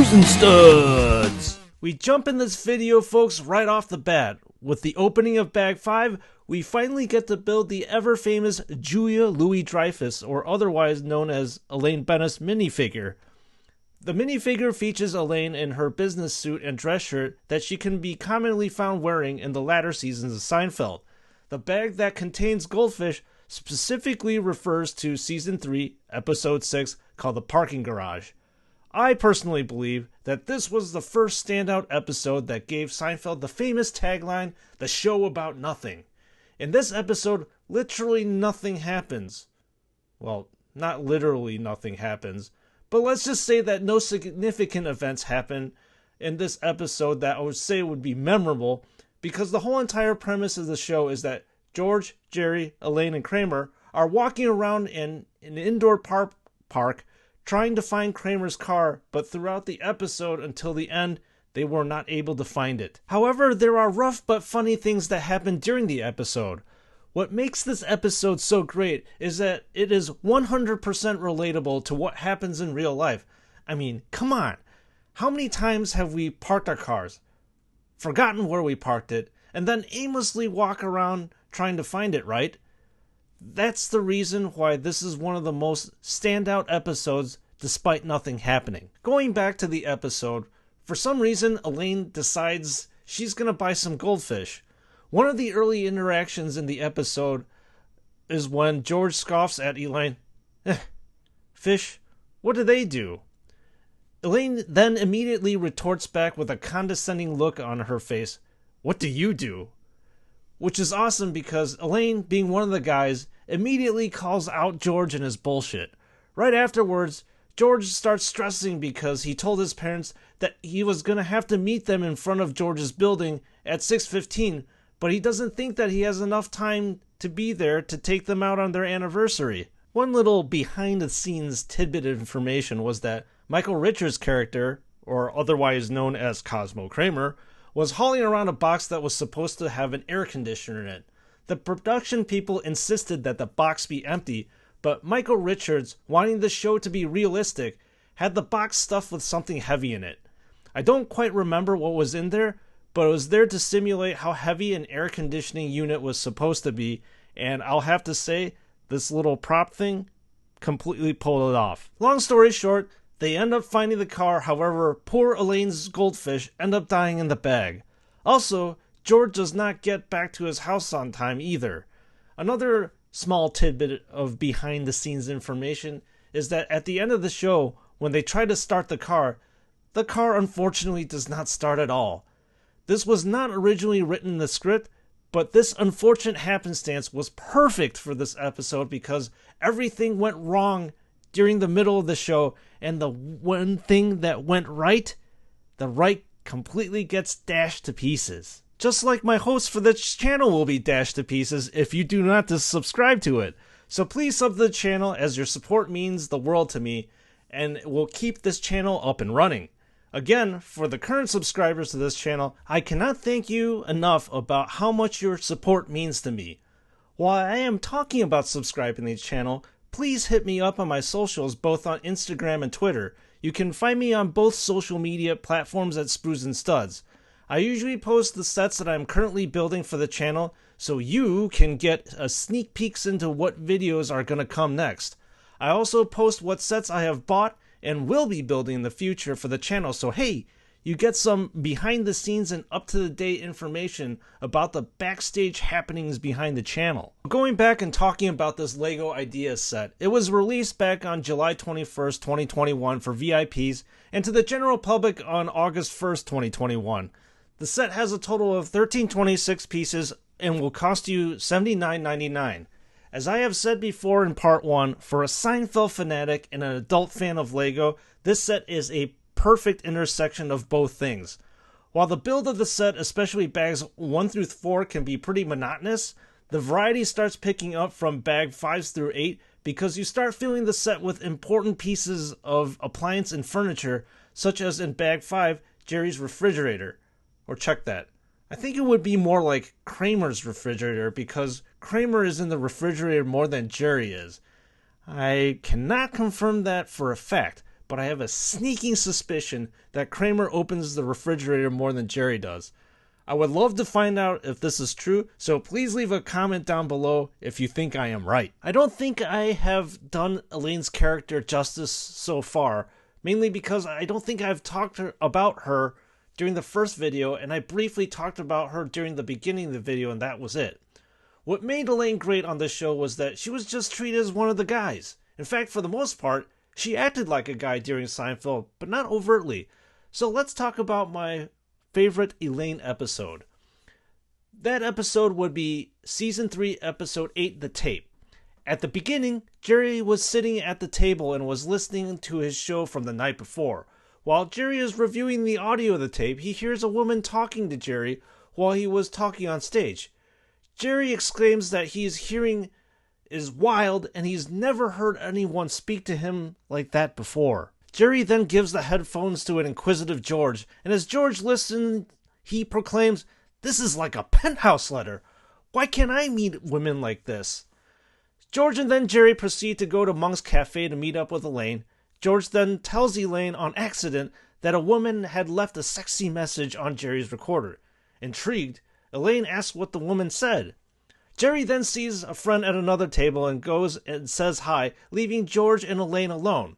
Screws and Studs! We jump in this video, folks, right off the bat. With the opening of Bag 5, we finally get to build the ever-famous Julia Louis-Dreyfus, or otherwise known as Elaine Bennett's minifigure. The minifigure features Elaine in her business suit and dress shirt that she can be commonly found wearing in the latter seasons of Seinfeld. The bag that contains goldfish specifically refers to Season 3, Episode 6, called The Parking Garage. I personally believe that this was the first standout episode that gave Seinfeld the famous tagline, "The show about nothing." In this episode, literally nothing happens. Well, not literally nothing happens, but let's just say that no significant events happen in this episode that I would say would be memorable, because the whole entire premise of the show is that George, Jerry, Elaine, and Kramer are walking around in an indoor park trying to find Kramer's car, but throughout the episode until the end, they were not able to find it. However, there are rough but funny things that happen during the episode. What makes this episode so great is that it is 100% relatable to what happens in real life. I mean, come on. How many times have we parked our cars, forgotten where we parked it, and then aimlessly walk around trying to find it, right? That's the reason why this is one of the most standout episodes despite nothing happening. Going back to the episode, for some reason Elaine decides she's gonna buy some goldfish. One of the early interactions in the episode is when George scoffs at Elaine. Fish? What do they do? Elaine then immediately retorts back with a condescending look on her face. What do you do? Which is awesome because Elaine, being one of the guys, immediately calls out George and his bullshit. Right afterwards, George starts stressing because he told his parents that he was going to have to meet them in front of George's building at 6:15, but he doesn't think that he has enough time to be there to take them out on their anniversary. One little behind-the-scenes tidbit of information was that Michael Richards' character, or otherwise known as Cosmo Kramer, was hauling around a box that was supposed to have an air conditioner in it. The production people insisted that the box be empty, but Michael Richards, wanting the show to be realistic, had the box stuffed with something heavy in it. I don't quite remember what was in there, but it was there to simulate how heavy an air conditioning unit was supposed to be, and I'll have to say, this little prop thing completely pulled it off. Long story short, they end up finding the car, however, poor Elaine's goldfish end up dying in the bag. Also, George does not get back to his house on time either. Another small tidbit of behind-the-scenes information is that at the end of the show, when they try to start the car unfortunately does not start at all. This was not originally written in the script, but this unfortunate happenstance was perfect for this episode because everything went wrong during the middle of the show, and the one thing that went right, the right completely gets dashed to pieces. Just like my host for this channel will be dashed to pieces if you do not subscribe to it. So please sub to the channel, as your support means the world to me, and will keep this channel up and running. Again, for the current subscribers to this channel, I cannot thank you enough about how much your support means to me. While I am talking about subscribing to the channel, please hit me up on my socials, both on Instagram and Twitter. You can find me on both social media platforms at Screws and Studs. I usually post the sets that I'm currently building for the channel, so you can get a sneak peeks into what videos are going to come next. I also post what sets I have bought and will be building in the future for the channel, so hey, you get some behind the scenes and up to the date information about the backstage happenings behind the channel. Going back and talking about this Lego Ideas set, it was released back on July 21st, 2021 for VIPs and to the general public on August 1st, 2021. The set has a total of 1326 pieces and will cost you $79.99. As I have said before in part 1, for a Seinfeld fanatic and an adult fan of Lego, this set is a perfect intersection of both things. While the build of the set, especially bags 1 through 4, can be pretty monotonous, the variety starts picking up from bag 5 through 8 because you start filling the set with important pieces of appliance and furniture, such as in bag 5, Jerry's refrigerator. Or check that. I think it would be more like Kramer's refrigerator because Kramer is in the refrigerator more than Jerry is. I cannot confirm that for a fact, but I have a sneaking suspicion that Kramer opens the refrigerator more than Jerry does. I would love to find out if this is true, so please leave a comment down below if you think I am right. I don't think I have done Elaine's character justice so far, mainly because I don't think I've talked about her during the first video, and I briefly talked about her during the beginning of the video, and that was it. What made Elaine great on this show was that she was just treated as one of the guys. In fact, for the most part, she acted like a guy during Seinfeld, but not overtly. So let's talk about my favorite Elaine episode. That episode would be Season 3, Episode 8, The Tape. At the beginning, Jerry was sitting at the table and was listening to his show from the night before. While Jerry is reviewing the audio of the tape, he hears a woman talking to Jerry while he was talking on stage. Jerry exclaims that he's hearing is wild and he's never heard anyone speak to him like that before. Jerry then gives the headphones to an inquisitive George, and as George listens, he proclaims, "This is like a penthouse letter. Why can't I meet women like this?" George and then Jerry proceed to go to Monk's Cafe to meet up with Elaine. George then tells Elaine on accident that a woman had left a sexy message on Jerry's recorder. Intrigued, Elaine asks what the woman said. Jerry then sees a friend at another table and goes and says hi, leaving George and Elaine alone.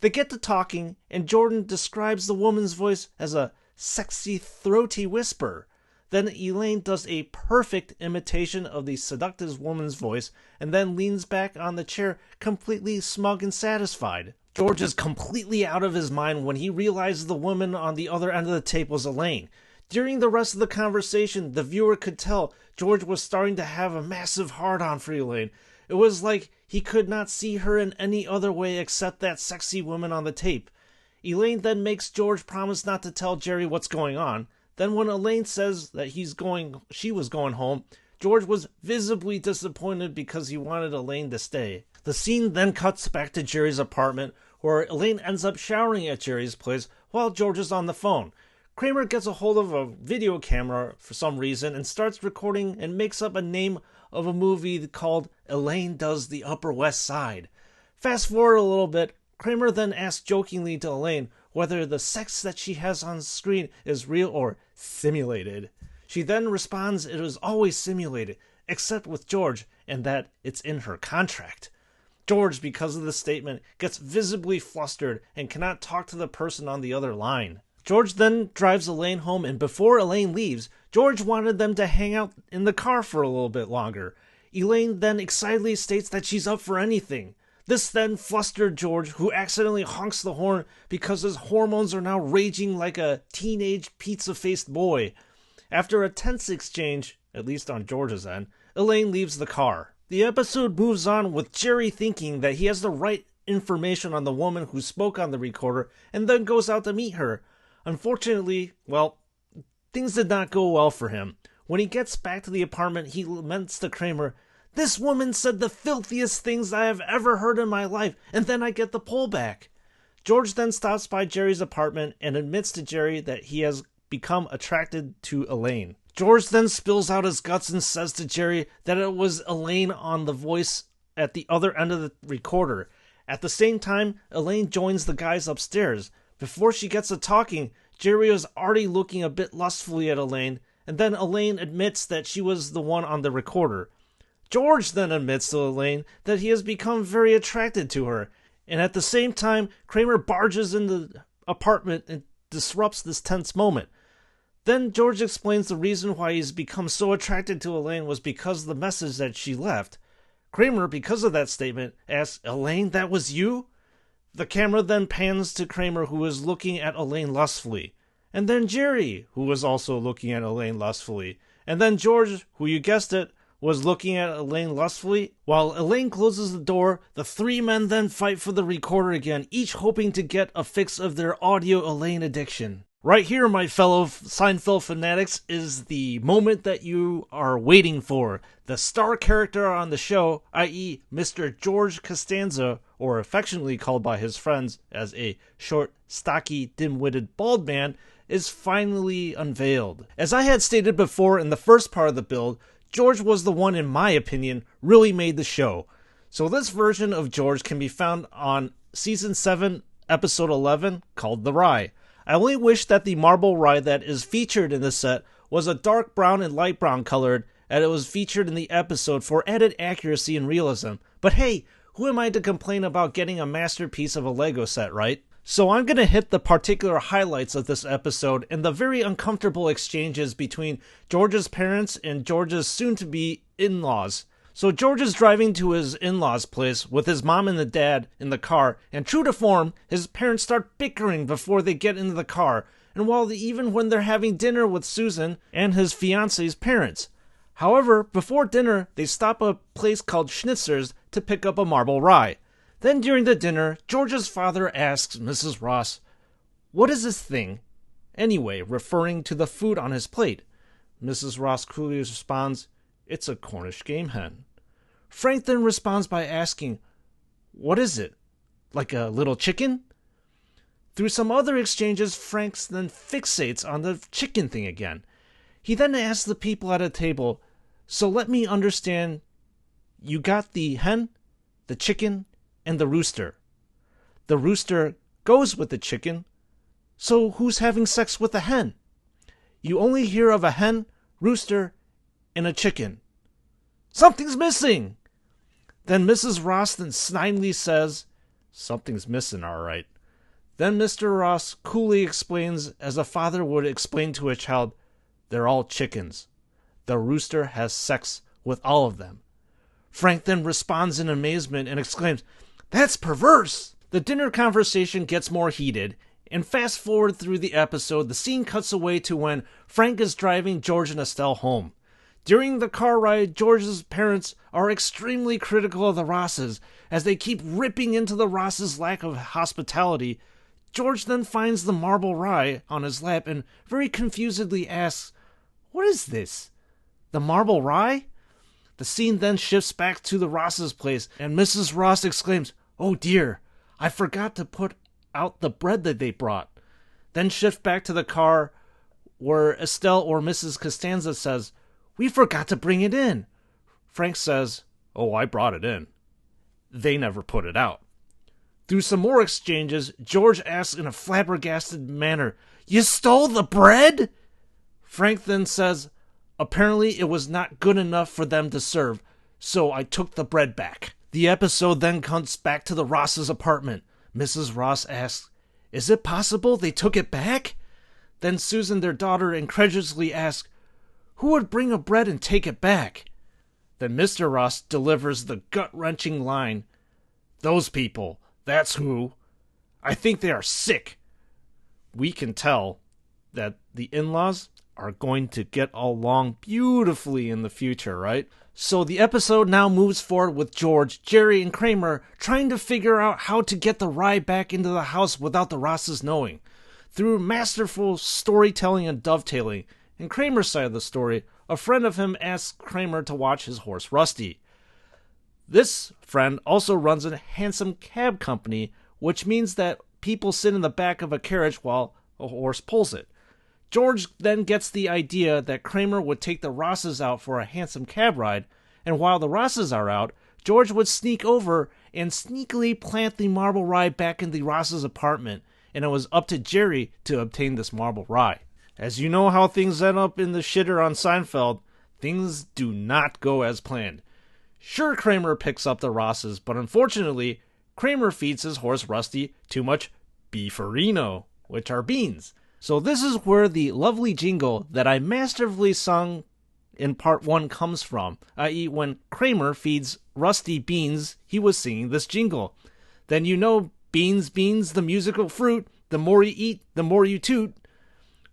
They get to talking, and Jordan describes the woman's voice as a sexy, throaty whisper. Then Elaine does a perfect imitation of the seductive woman's voice, and then leans back on the chair, completely smug and satisfied. George is completely out of his mind when he realizes the woman on the other end of the tape was Elaine. During the rest of the conversation, the viewer could tell George was starting to have a massive hard-on for Elaine. It was like he could not see her in any other way except that sexy woman on the tape. Elaine then makes George promise not to tell Jerry what's going on. Then when Elaine says that she was going home, George was visibly disappointed because he wanted Elaine to stay. The scene then cuts back to Jerry's apartment, where Elaine ends up showering at Jerry's place while George is on the phone. Kramer gets a hold of a video camera for some reason and starts recording and makes up a name of a movie called Elaine Does the Upper West Side. Fast forward a little bit, Kramer then asks jokingly to Elaine whether the sex that she has on screen is real or simulated. She then responds it is always simulated, except with George, and that it's in her contract. George, because of the statement, gets visibly flustered and cannot talk to the person on the other line. George then drives Elaine home, and before Elaine leaves, George wanted them to hang out in the car for a little bit longer. Elaine then excitedly states that she's up for anything. This then flustered George, who accidentally honks the horn because his hormones are now raging like a teenage pizza-faced boy. After a tense exchange, at least on George's end, Elaine leaves the car. The episode moves on with Jerry thinking that he has the right information on the woman who spoke on the recorder and then goes out to meet her. Unfortunately, things did not go well for him. When he gets back to the apartment, he laments to Kramer, "This woman said the filthiest things I have ever heard in my life, and then I get the pullback." George then stops by Jerry's apartment and admits to Jerry that he has become attracted to Elaine. George then spills out his guts and says to Jerry that it was Elaine on the voice at the other end of the recorder. At the same time, Elaine joins the guys upstairs. Before she gets to talking, Jerry is already looking a bit lustfully at Elaine, and then Elaine admits that she was the one on the recorder. George then admits to Elaine that he has become very attracted to her, and at the same time, Kramer barges into the apartment and disrupts this tense moment. Then George explains the reason why he's become so attracted to Elaine was because of the message that she left. Kramer, because of that statement, asks, "Elaine, that was you?" The camera then pans to Kramer, who is looking at Elaine lustfully. And then Jerry, who was also looking at Elaine lustfully. And then George, who you guessed it, was looking at Elaine lustfully. While Elaine closes the door, the three men then fight for the recorder again, each hoping to get a fix of their audio Elaine addiction. Right here, my fellow Seinfeld fanatics, is the moment that you are waiting for. The star character on the show, i.e. Mr. George Costanza, or affectionately called by his friends as a short, stocky, dim-witted bald man, is finally unveiled. As I had stated before in the first part of the build, George was the one, in my opinion, really made the show. So this version of George can be found on Season 7, episode 11, called The Rye. I only wish that the marble rye that is featured in this set was a dark brown and light brown colored, and it was featured in the episode for added accuracy and realism. But hey, who am I to complain about getting a masterpiece of a Lego set, right? So I'm going to hit the particular highlights of this episode and the very uncomfortable exchanges between George's parents and George's soon-to-be in-laws. So George is driving to his in-laws' place with his mom and the dad in the car, and true to form, his parents start bickering before they get into the car, and even when they're having dinner with Susan and his fiance's parents. However, before dinner, they stop at a place called Schnitzer's to pick up a marble rye. Then during the dinner, George's father asks Mrs. Ross, "What is this thing?" Anyway, referring to the food on his plate. Mrs. Ross coolly responds, "It's a Cornish game hen." Frank then responds by asking, "What is it? Like a little chicken?" Through some other exchanges, Frank then fixates on the chicken thing again. He then asks the people at a table, "So let me understand, you got the hen, the chicken, and the rooster. The rooster goes with the chicken, so who's having sex with the hen? You only hear of a hen, rooster, and a chicken. Something's missing!" Then Mrs. Ross then snidely says, "Something's missing, all right." Then Mr. Ross coolly explains, as a father would explain to a child, "They're all chickens. The rooster has sex with all of them." Frank then responds in amazement and exclaims, "That's perverse!" The dinner conversation gets more heated, and fast forward through the episode, the scene cuts away to when Frank is driving George and Estelle home. During the car ride, George's parents are extremely critical of the Rosses, as they keep ripping into the Rosses' lack of hospitality. George then finds the marble rye on his lap and very confusedly asks, "What is this? The marble rye?" The scene then shifts back to the Ross's place, and Mrs. Ross exclaims, "Oh dear, I forgot to put out the bread that they brought." Then shift back to the car, where Estelle or Mrs. Costanza says, "We forgot to bring it in." Frank says, "Oh, I brought it in. They never put it out." Through some more exchanges, George asks in a flabbergasted manner, "You stole the bread?" Frank then says, "Apparently it was not good enough for them to serve, so I took the bread back." The episode then comes back to the Ross's apartment. Mrs. Ross asks, "Is it possible they took it back?" Then Susan, their daughter, incredulously asks, "Who would bring a bread and take it back?" Then Mr. Ross delivers the gut-wrenching line, "Those people, that's who. I think they are sick." We can tell that the in-laws are going to get along beautifully in the future, right? So the episode now moves forward with George, Jerry, and Kramer trying to figure out how to get the rye back into the house without the Rosses knowing. Through masterful storytelling and dovetailing, in Kramer's side of the story, a friend of him asks Kramer to watch his horse Rusty. This friend also runs a handsome cab company, which means that people sit in the back of a carriage while a horse pulls it. George then gets the idea that Kramer would take the Rosses out for a hansom cab ride, and while the Rosses are out, George would sneak over and sneakily plant the marble rye back in the Rosses' apartment, and it was up to Jerry to obtain this marble rye. As you know how things end up in the shitter on Seinfeld, things do not go as planned. Sure, Kramer picks up the Rosses, but unfortunately, Kramer feeds his horse Rusty too much beefarino, which are beans. So this is where the lovely jingle that I masterfully sung in part 1 comes from, i.e. when Kramer feeds Rusty beans, he was singing this jingle. Then you know, beans, beans, the musical fruit, the more you eat, the more you toot.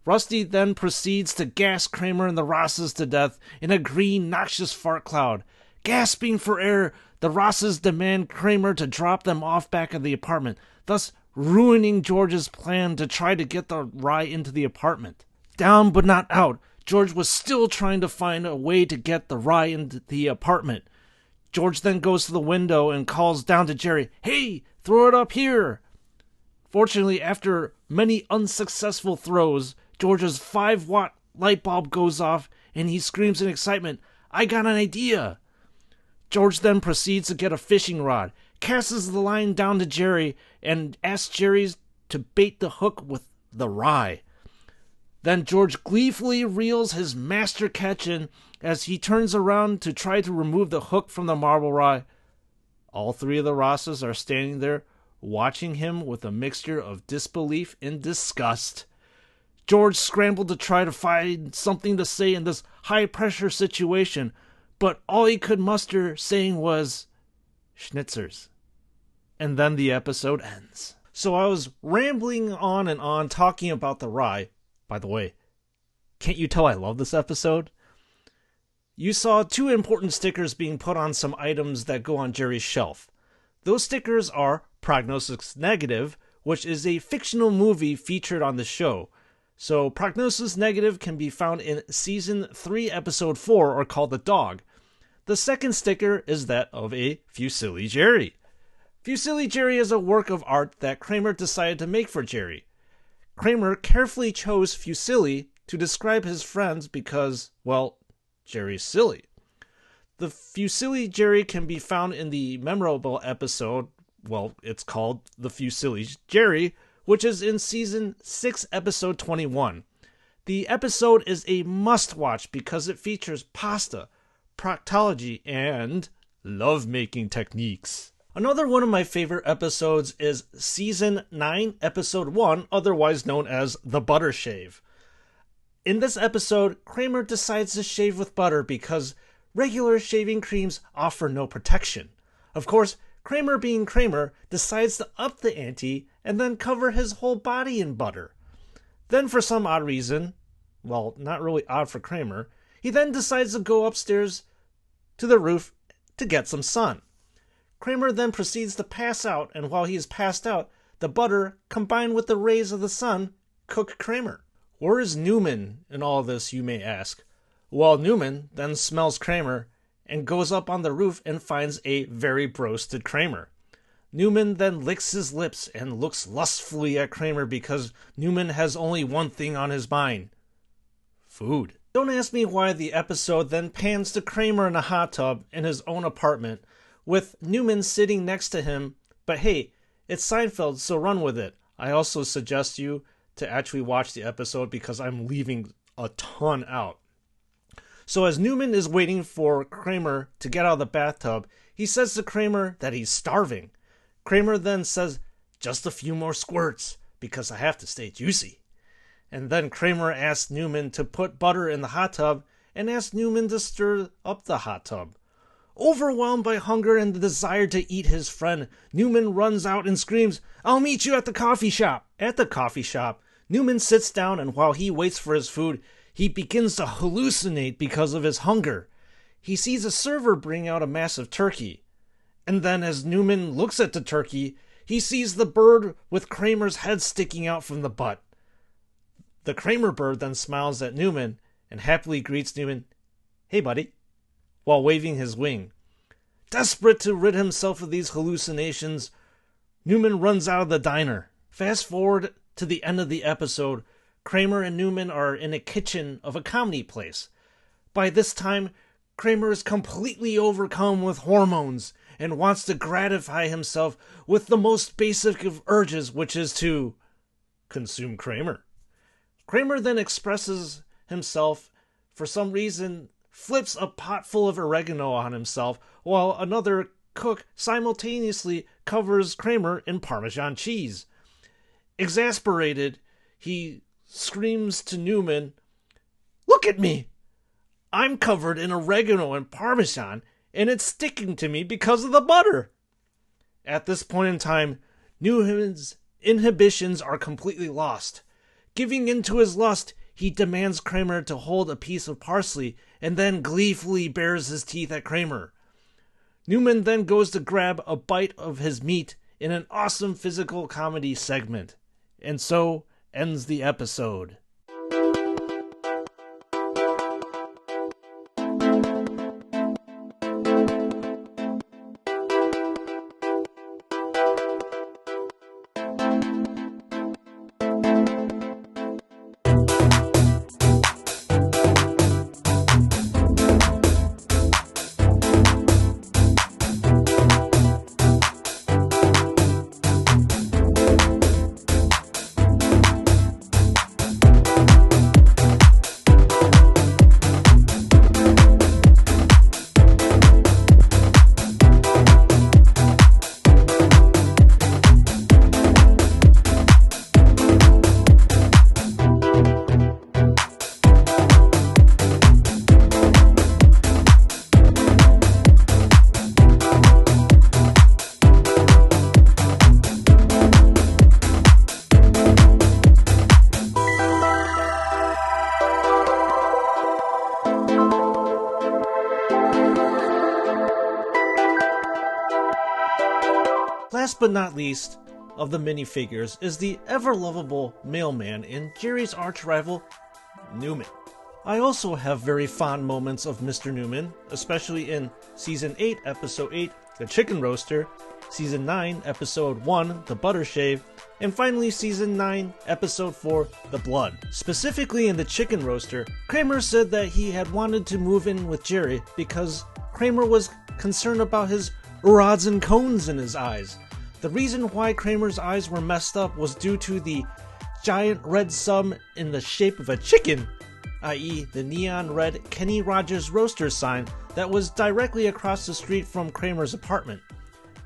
Rusty then proceeds to gas Kramer and the Rosses to death in a green, noxious fart cloud. Gasping for air, the Rosses demand Kramer to drop them off back at the apartment, thus ruining George's plan to try to get the rye into the apartment. Down but not out, George was still trying to find a way to get the rye into the apartment. George then goes to the window and calls down to Jerry, "Hey, throw it up here!" Fortunately, after many unsuccessful throws, George's 5-watt light bulb goes off and he screams in excitement, "I got an idea!" George then proceeds to get a fishing rod, casts the line down to Jerry and asks Jerry to bait the hook with the rye. Then George gleefully reels his master catch in as he turns around to try to remove the hook from the marble rye. All three of the Rosses are standing there, watching him with a mixture of disbelief and disgust. George scrambled to try to find something to say in this high-pressure situation, but all he could muster saying was, "Schnitzers." And then the episode ends. So I was rambling on and on talking about the rye. By the way, can't you tell I love this episode? You saw two important stickers being put on some items that go on Jerry's shelf. Those stickers are Prognosis Negative, which is a fictional movie featured on the show. So Prognosis Negative can be found in Season 3, Episode 4, or called The Dog. The second sticker is that of a Fusilli Jerry. Fusilli Jerry is a work of art that Kramer decided to make for Jerry. Kramer carefully chose Fusilli to describe his friends because, well, Jerry's silly. The Fusilli Jerry can be found in the memorable episode, well, it's called The Fusilli Jerry, which is in Season 6, Episode 21. The episode is a must-watch because it features pasta, proctology, and love-making techniques. Another one of my favorite episodes is Season 9, Episode 1, otherwise known as The Butter Shave. In this episode, Kramer decides to shave with butter because regular shaving creams offer no protection. Of course, Kramer being Kramer decides to up the ante and then cover his whole body in butter. Then for some odd reason, well, not really odd for Kramer, he then decides to go upstairs to the roof to get some sun. Kramer then proceeds to pass out, and while he is passed out, the butter, combined with the rays of the sun, cook Kramer. Where is Newman in all this, you may ask? Well, Newman then smells Kramer and goes up on the roof and finds a very broasted Kramer. Newman then licks his lips and looks lustfully at Kramer because Newman has only one thing on his mind: food. Don't ask me why the episode then pans to Kramer in a hot tub in his own apartment, with Newman sitting next to him, but hey, it's Seinfeld, so run with it. I also suggest you to actually watch the episode because I'm leaving a ton out. So as Newman is waiting for Kramer to get out of the bathtub, he says to Kramer that he's starving. Kramer then says, "Just a few more squirts, because I have to stay juicy." And then Kramer asks Newman to put butter in the hot tub and asks Newman to stir up the hot tub. Overwhelmed by hunger and the desire to eat his friend, Newman runs out and screams, "I'll meet you at the coffee shop." At the coffee shop, Newman sits down, and while he waits for his food, he begins to hallucinate because of his hunger. He sees a server bring out a massive turkey. And then as Newman looks at the turkey, he sees the bird with Kramer's head sticking out from the butt. The Kramer bird then smiles at Newman and happily greets Newman, "Hey, buddy," while waving his wing. Desperate to rid himself of these hallucinations, Newman runs out of the diner. Fast forward to the end of the episode, Kramer and Newman are in a kitchen of a comedy place. By this time, Kramer is completely overcome with hormones and wants to gratify himself with the most basic of urges, which is to consume Kramer. Kramer then expresses himself, for some reason, flips a pot full of oregano on himself, while another cook simultaneously covers Kramer in Parmesan cheese. Exasperated, he screams to Newman, "Look at me! I'm covered in oregano and Parmesan, and it's sticking to me because of the butter." At this point in time, Newman's inhibitions are completely lost. Giving in to his lust, he demands Kramer to hold a piece of parsley and then gleefully bares his teeth at Kramer. Newman then goes to grab a bite of his meat in an awesome physical comedy segment. And so ends the episode. last but not least of the minifigures is the ever-lovable mailman and Jerry's arch-rival, Newman. I also have very fond moments of Mr. Newman, especially in Season 8, Episode 8, The Chicken Roaster, Season 9, Episode 1, The Butter Shave, and finally Season 9, Episode 4, The Blood. Specifically in The Chicken Roaster, Kramer said that he had wanted to move in with Jerry because Kramer was concerned about his rods and cones in his eyes. The reason why Kramer's eyes were messed up was due to the giant red sum in the shape of a chicken, i.e. the neon red Kenny Rogers Roaster sign that was directly across the street from Kramer's apartment.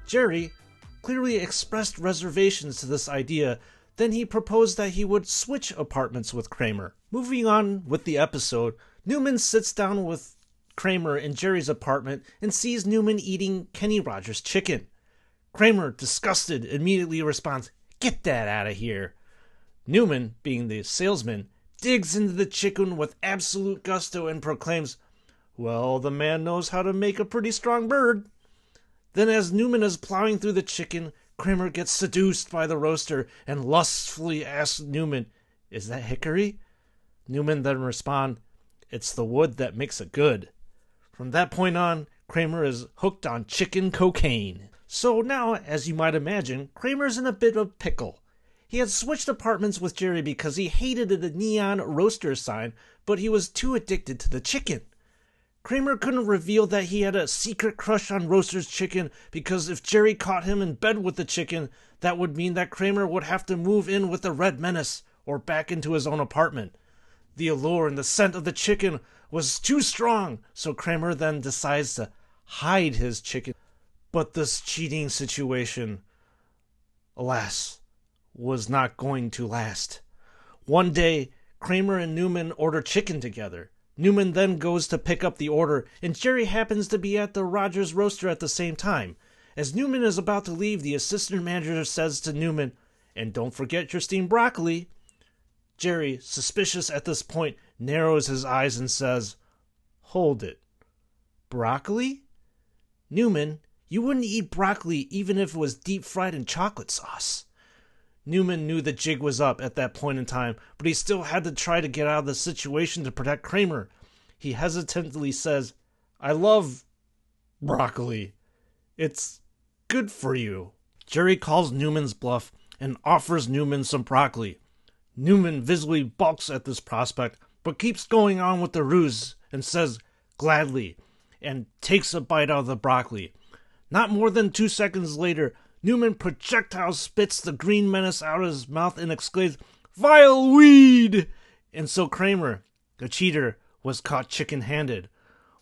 Jerry clearly expressed reservations to this idea, then he proposed that he would switch apartments with Kramer. Moving on with the episode, Newman sits down with Kramer in Jerry's apartment and sees Newman eating Kenny Rogers' chicken. Kramer, disgusted, immediately responds, "Get that out of here." Newman, being the salesman, digs into the chicken with absolute gusto and proclaims, "Well, the man knows how to make a pretty strong bird." Then as Newman is plowing through the chicken, Kramer gets seduced by the roaster and lustfully asks Newman, "Is that hickory?" Newman then responds, "It's the wood that makes it good." From that point on, Kramer is hooked on chicken cocaine. So now, as you might imagine, Kramer's in a bit of a pickle. He had switched apartments with Jerry because he hated the neon roaster sign, but he was too addicted to the chicken. Kramer couldn't reveal that he had a secret crush on Roaster's chicken because if Jerry caught him in bed with the chicken, that would mean that Kramer would have to move in with the Red Menace or back into his own apartment. The allure and the scent of the chicken was too strong, so Kramer then decides to hide his chicken. But this cheating situation, alas, was not going to last. One day, Kramer and Newman order chicken together. Newman then goes to pick up the order, and Jerry happens to be at the Rogers Roaster at the same time. As Newman is about to leave, the assistant manager says to Newman, "And don't forget your steamed broccoli." Jerry, suspicious at this point, narrows his eyes and says, "Hold it. Broccoli? Newman, you wouldn't eat broccoli even if it was deep fried in chocolate sauce." Newman knew the jig was up at that point in time, but he still had to try to get out of the situation to protect Kramer. He hesitantly says, "I love broccoli. It's good for you." Jerry calls Newman's bluff and offers Newman some broccoli. Newman visibly balks at this prospect, but keeps going on with the ruse and says, "Gladly," and takes a bite out of the broccoli. Not more than 2 seconds later, Newman projectile spits the green menace out of his mouth and exclaims, "Vile weed!" And so Kramer, the cheater, was caught chicken-handed,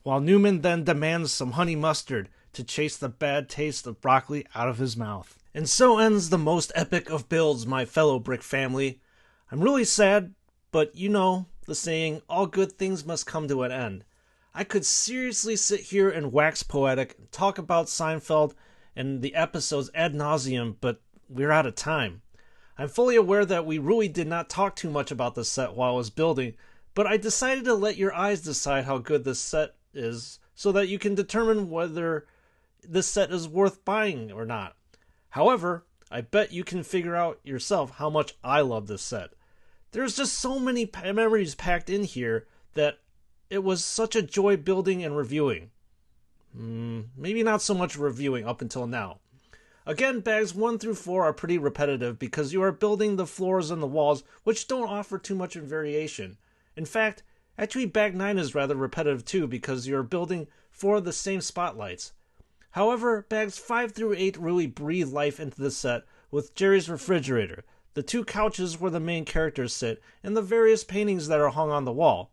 while Newman then demands some honey mustard to chase the bad taste of broccoli out of his mouth. And so ends the most epic of builds, my fellow Brick family. I'm really sad, but you know the saying, all good things must come to an end. I could seriously sit here and wax poetic and talk about Seinfeld and the episodes ad nauseum, but we're out of time. I'm fully aware that we really did not talk too much about the set while I was building, but I decided to let your eyes decide how good this set is so that you can determine whether this set is worth buying or not. However, I bet you can figure out yourself how much I love this set. There's just so many memories packed in here that it was such a joy building and reviewing. Maybe not so much reviewing up until now. Again, bags 1 through 4 are pretty repetitive because you are building the floors and the walls, which don't offer too much variation. In fact, actually bag 9 is rather repetitive too because you're building 4 of the same spotlights. However, bags 5 through 8 really breathe life into the set with Jerry's refrigerator, the 2 couches where the main characters sit, and the various paintings that are hung on the wall.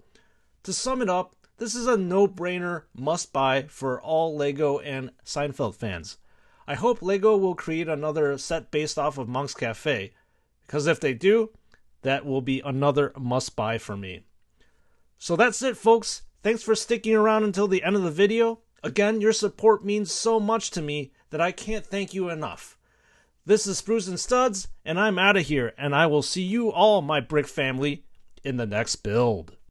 To sum it up, this is a no-brainer must-buy for all LEGO and Seinfeld fans. I hope LEGO will create another set based off of Monk's Cafe, because if they do, that will be another must-buy for me. So that's it, folks. Thanks for sticking around until the end of the video. Again, your support means so much to me that I can't thank you enough. This is Spruce and Studs, and I'm out of here, and I will see you all, my brick family, in the next build.